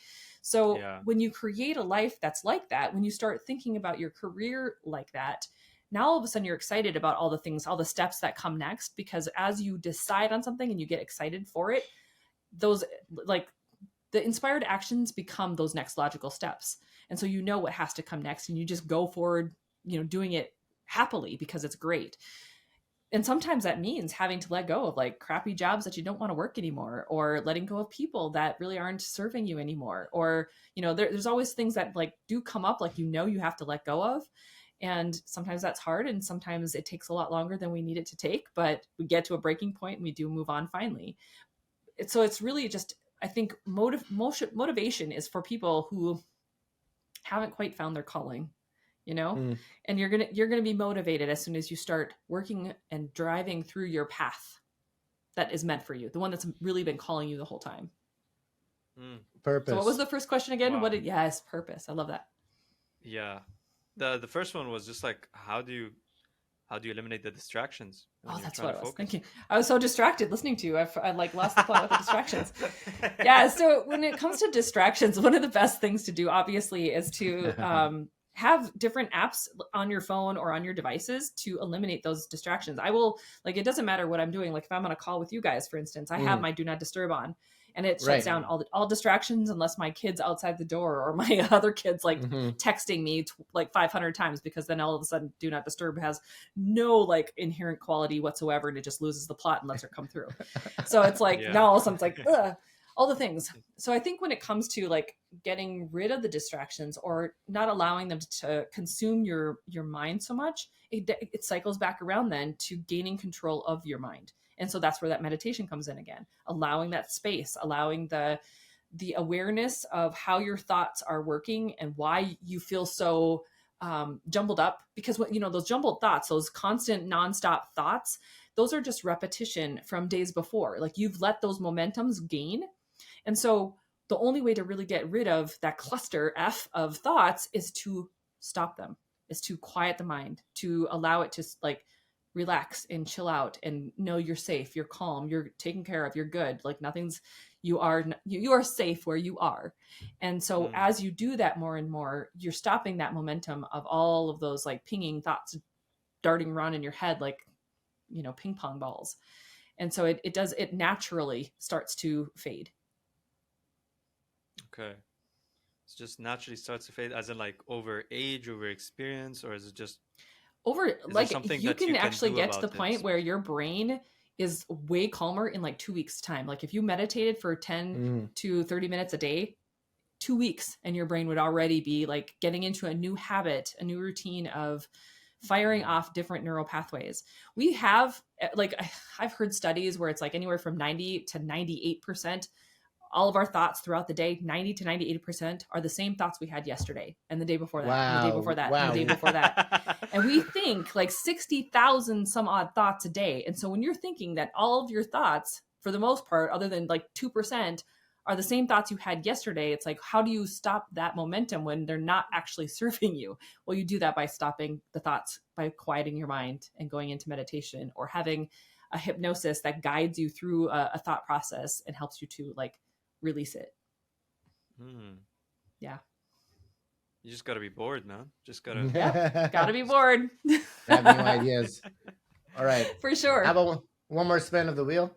So when you create a life that's like that, when you start thinking about your career like that, now all of a sudden you're excited about all the things, all the steps that come next, because as you decide on something and you get excited for it, those, like, the inspired actions become those next logical steps. And so you know what has to come next, and you just go forward, doing it happily because it's great. And sometimes that means having to let go of like crappy jobs that you don't want to work anymore, or letting go of people that really aren't serving you anymore. Or, there's always things that like do come up, like, you have to let go of. And sometimes that's hard, and sometimes it takes a lot longer than we need it to take, but we get to a breaking point and we do move on finally. So it's really just, I think motivation is for people who haven't quite found their calling. And you're going to be motivated as soon as you start working and driving through your path that is meant for you, the one that's really been calling you the whole time. Purpose. So what was the first question again? Wow. Yes, purpose. I love that. Yeah. The first one was just like, how do you eliminate the distractions? Oh, that's what I was thinking. I was so distracted listening to you. I like lost the plot with the distractions. Yeah. So when it comes to distractions, one of the best things to do, obviously, is to have different apps on your phone or on your devices to eliminate those distractions. I will, like, it doesn't matter what I'm doing. Like if I'm on a call with you guys, for instance, I have my do not disturb on, and it shuts down all distractions unless my kid's outside the door or my other kid's like texting me like 500 times, because then all of a sudden do not disturb has no like inherent quality whatsoever, and it just loses the plot and lets her come through. So it's like now all of a sudden it's like, ugh. All the things. So I think when it comes to like getting rid of the distractions or not allowing them to consume your mind so much, it cycles back around then to gaining control of your mind. And so that's where that meditation comes in again, allowing that space, allowing the awareness of how your thoughts are working and why you feel so jumbled up. Because those jumbled thoughts, those constant nonstop thoughts, those are just repetition from days before. Like you've let those momentums gain. And so the only way to really get rid of that cluster F of thoughts is to stop them, is to quiet the mind, to allow it to like relax and chill out and know you're safe, you're calm, you're taken care of, you're good. Like you are safe where you are. And so as you do that more and more, you're stopping that momentum of all of those like pinging thoughts darting around in your head, like, you know, ping pong balls. And so it naturally starts to fade. Okay. It just naturally starts to fade, as in like over age, over experience, or is it just like something you that you can can actually do get to the about point it? where your brain is way calmer in like 2 weeks time. Like if you meditated for 10 to 30 minutes a day, 2 weeks, and your brain would already be like getting into a new habit, a new routine of firing off different neural pathways. We have like, I've heard studies where it's like anywhere from 90 to 98%. All of our thoughts throughout the day, 90 to 98% are the same thoughts we had yesterday and the day before that, and the day before that, and the day before that. And we think like 60,000 some odd thoughts a day. And so when you're thinking that all of your thoughts, for the most part, other than like 2%, are the same thoughts you had yesterday, it's like, how do you stop that momentum when they're not actually serving you? Well, you do that by stopping the thoughts, by quieting your mind and going into meditation, or having a hypnosis that guides you through a thought process and helps you to like release it. Yeah. You just gotta be bored, man. Just gotta gotta be bored. Have new ideas. All right. For sure. How about one more spin of the wheel?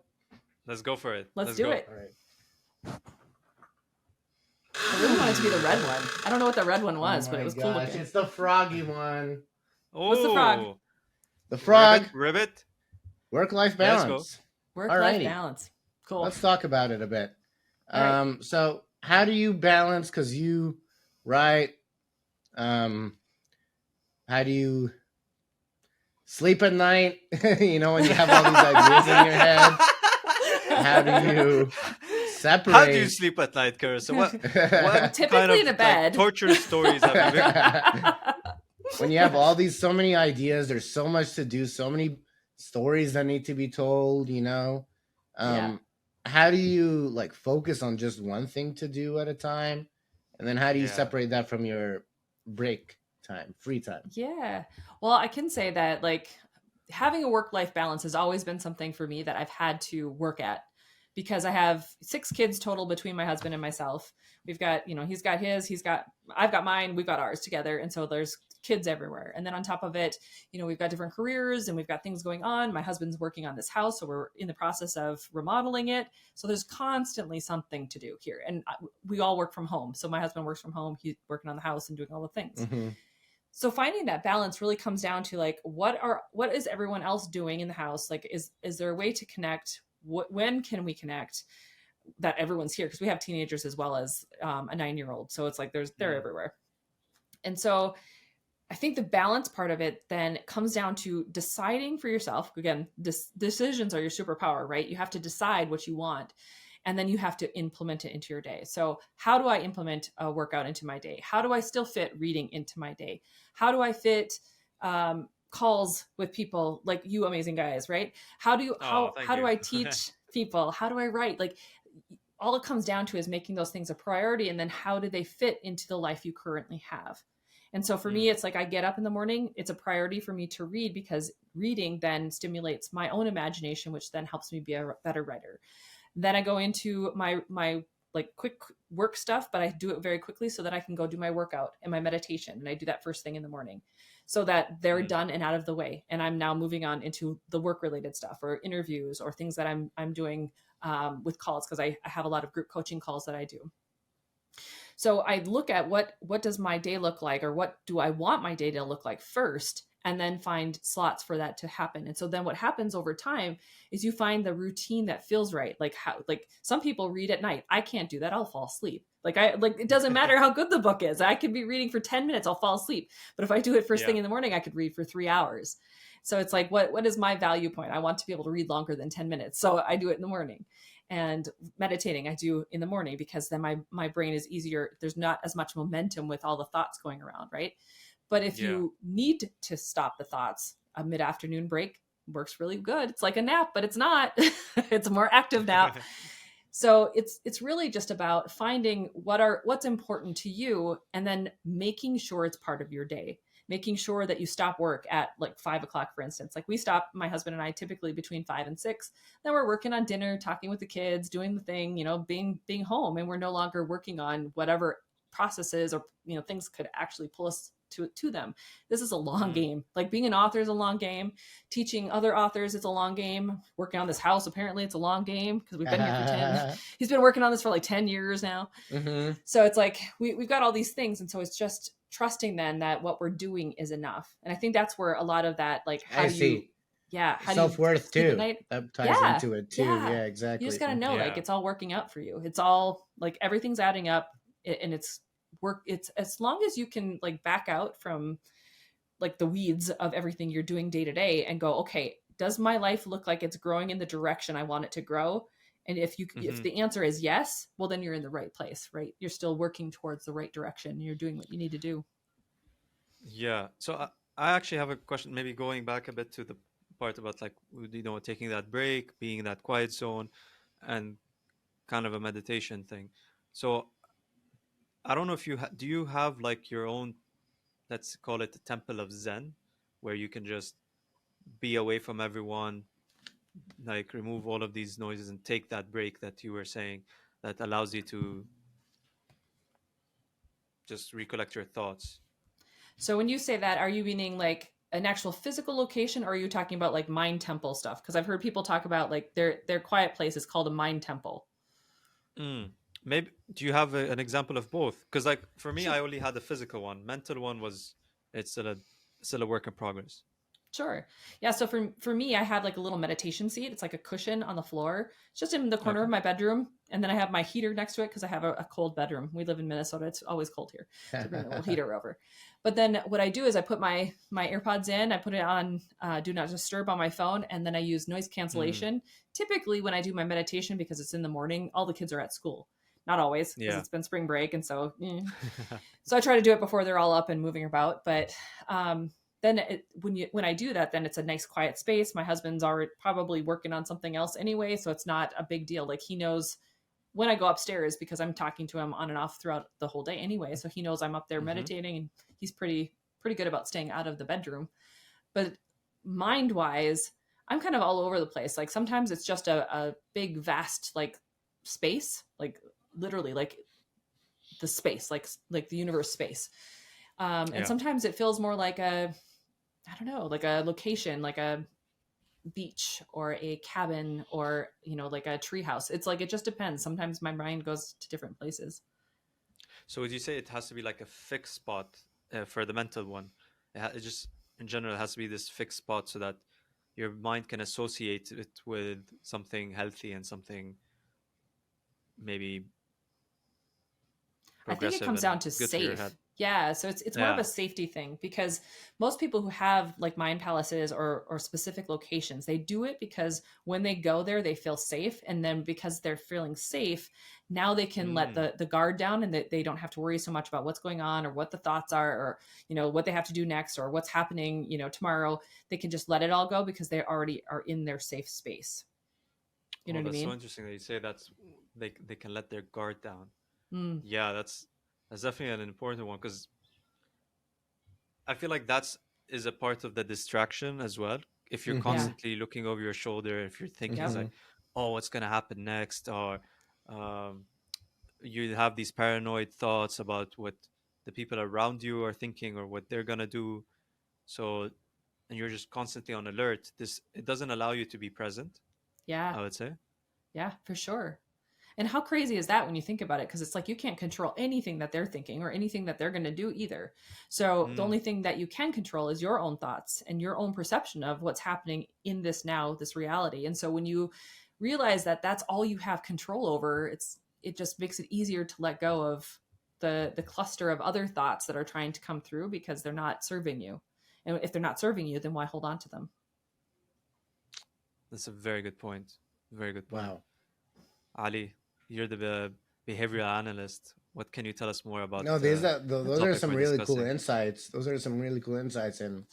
Let's go for it. Let's do go. it. All right. I really want it to be the red one. I don't know what the red one was, Oh but my it was cool gosh, looking. it's the froggy one. Oh, What's the frog? The frog. Ribbit. Work-life Let's balance. Work-life Alrighty. balance. Cool. Let's talk about it a bit. All right. So how do you balance, because you write, how do you sleep at night? You know, when you have all these ideas in your head, how do you separate? How do you sleep at night, Carissa? What Typically kind of, in a bed. like, torturous stories have you been? When you have all these, so many ideas, there's so much to do, so many stories that need to be told, you know? How do you like focus on just one thing to do at a time? And then how do you separate that from your break time, free time? Yeah. Well, I can say that like having a work-life balance has always been something for me that I've had to work at, because I have 6 kids total between my husband and myself. We've got, you know, he's got his, I've got mine, we've got ours together. And so there's kids everywhere. And then on top of it, you know, we've got different careers and we've got things going on. My husband's working on this house, so we're in the process of remodeling it. So there's constantly something to do here. And we all work from home. So my husband works from home. He's working on the house and doing all the things. So finding that balance really comes down to like, what is everyone else doing in the house? Like, is there a way to connect? When can we connect that everyone's here? Because we have teenagers as well as a 9-year-old. So it's like they're everywhere. And so I think the balance part of it then comes down to deciding for yourself. Again, decisions are your superpower, right? You have to decide what you want, and then you have to implement it into your day. So how do I implement a workout into my day? How do I still fit reading into my day? How do I fit calls with people like you amazing guys, right? How do I teach people? How do I write? Like, all it comes down to is making those things a priority, and then how do they fit into the life you currently have? And so for me, it's like I get up in the morning, it's a priority for me to read, because reading then stimulates my own imagination, which then helps me be a better writer. Then I go into my like quick work stuff, but I do it very quickly so that I can go do my workout and my meditation. And I do that first thing in the morning so that they're done and out of the way. And I'm now moving on into the work related stuff or interviews or things that I'm doing with calls, because I have a lot of group coaching calls that I do. So I look at what does my day look like, or what do I want my day to look like first, and then find slots for that to happen. And so then what happens over time is you find the routine that feels right. Like some people read at night. I can't do that. I'll fall asleep. It doesn't matter how good the book is. I could be reading for 10 minutes. I'll fall asleep. But if I do it first thing in the morning, I could read for 3 hours. So it's like, what is my value point? I want to be able to read longer than 10 minutes. So I do it in the morning. And meditating I do in the morning, because then my brain is easier. There's not as much momentum with all the thoughts going around, right? But if you need to stop the thoughts, a mid-afternoon break works really good. It's like a nap, but it's not. It's a more active nap. So it's really just about finding what's important to you, and then making sure it's part of your day. making sure that you stop work at like 5 o'clock, for instance. Like we stop, my husband and I, typically between 5 and 6. Then we're working on dinner, talking with the kids, doing the thing, you know, being home, and we're no longer working on whatever processes or, you know, things could actually pull us to them. This is a long game. Like being an author is a long game. Teaching other authors, it's a long game. Working on this house, apparently it's a long game because we've been here for 10. He's been working on this for like 10 years now. So it's like we've got all these things, and so it's just trusting then that what we're doing is enough. And I think that's where a lot of that, like, how do you self-worth too, that ties into it too. Yeah, Exactly. You just gotta know like it's all working out for you. It's all like everything's adding up, and it's work. It's as long as you can like back out from like the weeds of everything you're doing day to day and go, okay, does my life look like it's growing in the direction I want it to grow? And if the answer is yes, well, then you're in the right place, right? You're still working towards the right direction. You're doing what you need to do. Yeah. So I actually have a question, maybe going back a bit to the part about like, you know, taking that break, being in that quiet zone, and kind of a meditation thing. So I don't know if do you have like your own, let's call it the temple of Zen, where you can just be away from everyone, like remove all of these noises and take that break that you were saying, that allows you to just recollect your thoughts? So when you say that, are you meaning like an actual physical location, or are you talking about like mind temple stuff? Because I've heard people talk about like their quiet place is called a mind temple. Maybe do you have an example of both? Because like for me, I only had the physical one. Mental one it's still a work in progress. Sure. Yeah. So for me, I have like a little meditation seat. It's like a cushion on the floor. It's just in the corner of my bedroom. And then I have my heater next to it because I have a cold bedroom. We live in Minnesota. It's always cold here. So I bring a little heater over. But then what I do is I put my AirPods in, I put it on Do Not Disturb on my phone, and then I use noise cancellation. Typically when I do my meditation, because it's in the morning, all the kids are at school. Not always, because it's been spring break. And so, so I try to do it before they're all up and moving about. But then when I do that, then it's a nice quiet space. My husband's already probably working on something else anyway, so it's not a big deal. Like he knows when I go upstairs, because I'm talking to him on and off throughout the whole day anyway, so he knows I'm up there meditating, and he's pretty good about staying out of the bedroom. But mind wise, I'm kind of all over the place. Like sometimes it's just a big vast like space, like literally like the space, like the universe space. And sometimes it feels more like I don't know, like a location, like a beach or a cabin or, you know, like a tree house. It's like, it just depends. Sometimes my mind goes to different places. So would you say it has to be like a fixed spot for the mental one? It just, in general, it has to be this fixed spot so that your mind can associate it with something healthy and something maybe I think it comes down to safe. Yeah. So it's more of a safety thing, because most people who have like mind palaces or specific locations, they do it because when they go there, they feel safe. And then because they're feeling safe, now they can let the guard down, and they don't have to worry so much about what's going on or what the thoughts are, or, you know, what they have to do next or what's happening, you know, tomorrow. They can just let it all go because they already are in their safe space. You know what I mean? That's so interesting that you say they can let their guard down. Yeah, that's definitely an important one, because I feel like is a part of the distraction as well. If you're constantly looking over your shoulder, if you're thinking it's like, oh, what's gonna happen next, or you have these paranoid thoughts about what the people around you are thinking or what they're gonna do, so, and you're just constantly on alert. It doesn't allow you to be present. Yeah, I would say. Yeah, for sure. And how crazy is that when you think about it? Because it's like you can't control anything that they're thinking or anything that they're going to do either. So the only thing that you can control is your own thoughts and your own perception of what's happening in this now, this reality. And so when you realize that that's all you have control over, it just makes it easier to let go of the cluster of other thoughts that are trying to come through, because they're not serving you. And if they're not serving you, then why hold on to them? That's a very good point. Very good point. Wow. Ali, you're the behavioral analyst. What can you tell us more about? No, those are some really cool insights. Those are some really cool insights, and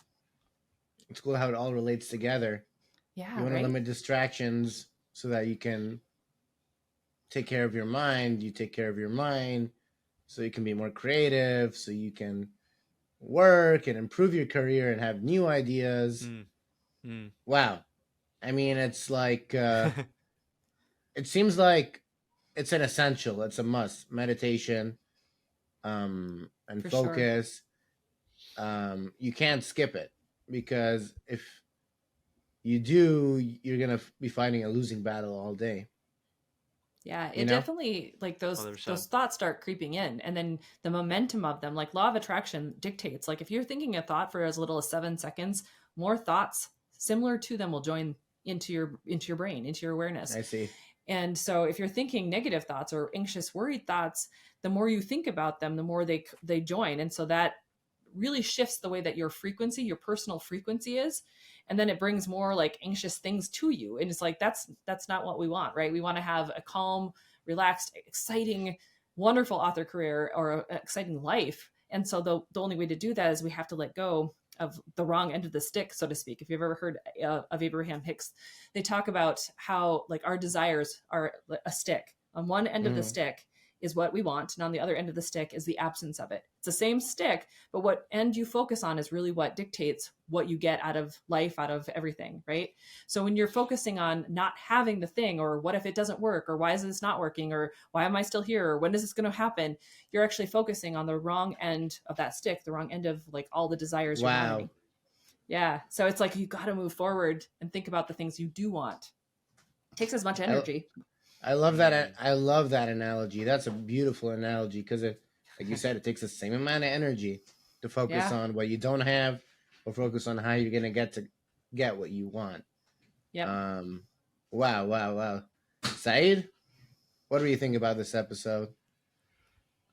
it's cool how it all relates together. Yeah, you want to limit distractions so that you can take care of your mind. You take care of your mind so you can be more creative, so you can work and improve your career and have new ideas. Wow. I mean, it's like, it seems like it's an essential, it's a must. Meditation, and For sure. focus. You can't skip it, because if you do, you're going to be fighting a losing battle all day. Yeah, You it know? definitely, like those 100%. thoughts start creeping in, and then the momentum of them, like law of attraction dictates, like if you're thinking a thought for as little as 7 seconds, more thoughts similar to them will join into your brain, into your awareness. I see. And so if you're thinking negative thoughts or anxious, worried thoughts, the more you think about them, the more they join. And so that really shifts the way that your frequency, your personal frequency is. And then it brings more like anxious things to you. And it's like, that's not what we want, right? We want to have a calm, relaxed, exciting, wonderful author career or an exciting life. And so the only way to do that is we have to let go of the wrong end of the stick, so to speak. If you've ever heard of Abraham Hicks, they talk about how like our desires are a stick. On one end of the stick is what we want, and on the other end of the stick is the absence of it. It's the same stick, but what end you focus on is really what dictates what you get out of life, out of everything, right? So when you're focusing on not having the thing, or what if it doesn't work, or why is this not working, or why am I still here, or when is this going to happen, you're actually focusing on the wrong end of that stick, the wrong end of like all the desires you're wanting. Yeah. So it's like you got to move forward and think about the things you do want. It takes as much energy. I love that. I love that analogy. That's a beautiful analogy, because it, like you said, it takes the same amount of energy to focus on what you don't have, or focus on how you're gonna get what you want. Yeah. Wow. Saeed, what do you think about this episode?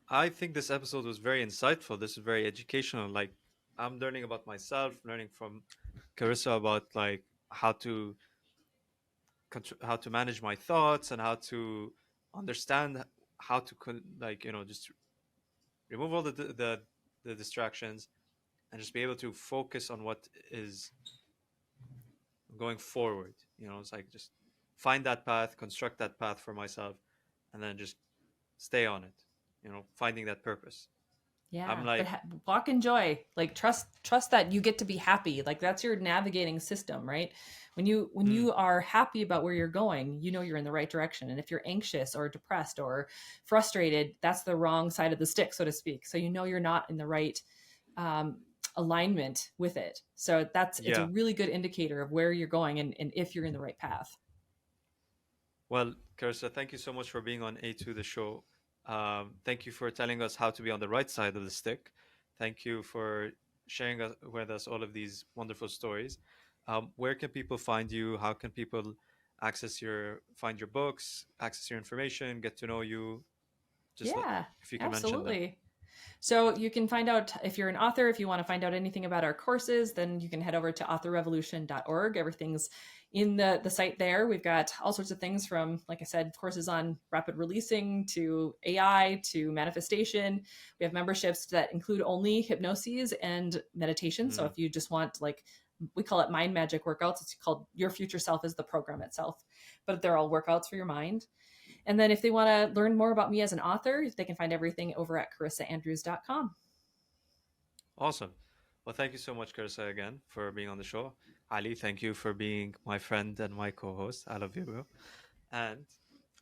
I think this episode was very insightful. This is very educational. Like, I'm learning about myself, learning from Carissa about like how to manage my thoughts, and how to understand how to just remove all the distractions, and just be able to focus on what is going forward. It's like just find that path, construct that path for myself, and then just stay on it. Finding that purpose. Yeah, I'm like, but walk in joy. Like trust that you get to be happy. Like that's your navigating system, right? When you are happy about where you're going, you know you're in the right direction. And if you're anxious or depressed or frustrated, that's the wrong side of the stick, so to speak. So you know you're not in the right alignment with it. So it's a really good indicator of where you're going and if you're in the right path. Well, Carissa, thank you so much for being on A2 the show. Thank you for telling us how to be on the right side of the stick. Thank you for sharing with us all of these wonderful stories. Where can people find you? How can people find your books, access your information, get to know you? Just if you can absolutely. mention them. So you can find out if you're an author, if you want to find out anything about our courses, then you can head over to authorrevolution.org. Everything's in the site there. We've got all sorts of things from, like I said, courses on rapid releasing to AI to manifestation. We have memberships that include only hypnoses and meditation. So if you just want, like, we call it mind magic workouts. It's called Your Future Self is the program itself, but they're all workouts for your mind. And then if they want to learn more about me as an author, they can find everything over at carissaandrews.com. Awesome. Well, thank you so much, Carissa, again, for being on the show. Ali, thank you for being my friend and my co-host. I love you, bro. And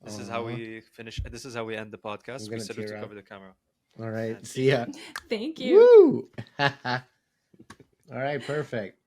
this is how we finish. This is how we end the podcast. We said to cover the camera. All right. See ya. Thank you. Woo! All right. Perfect.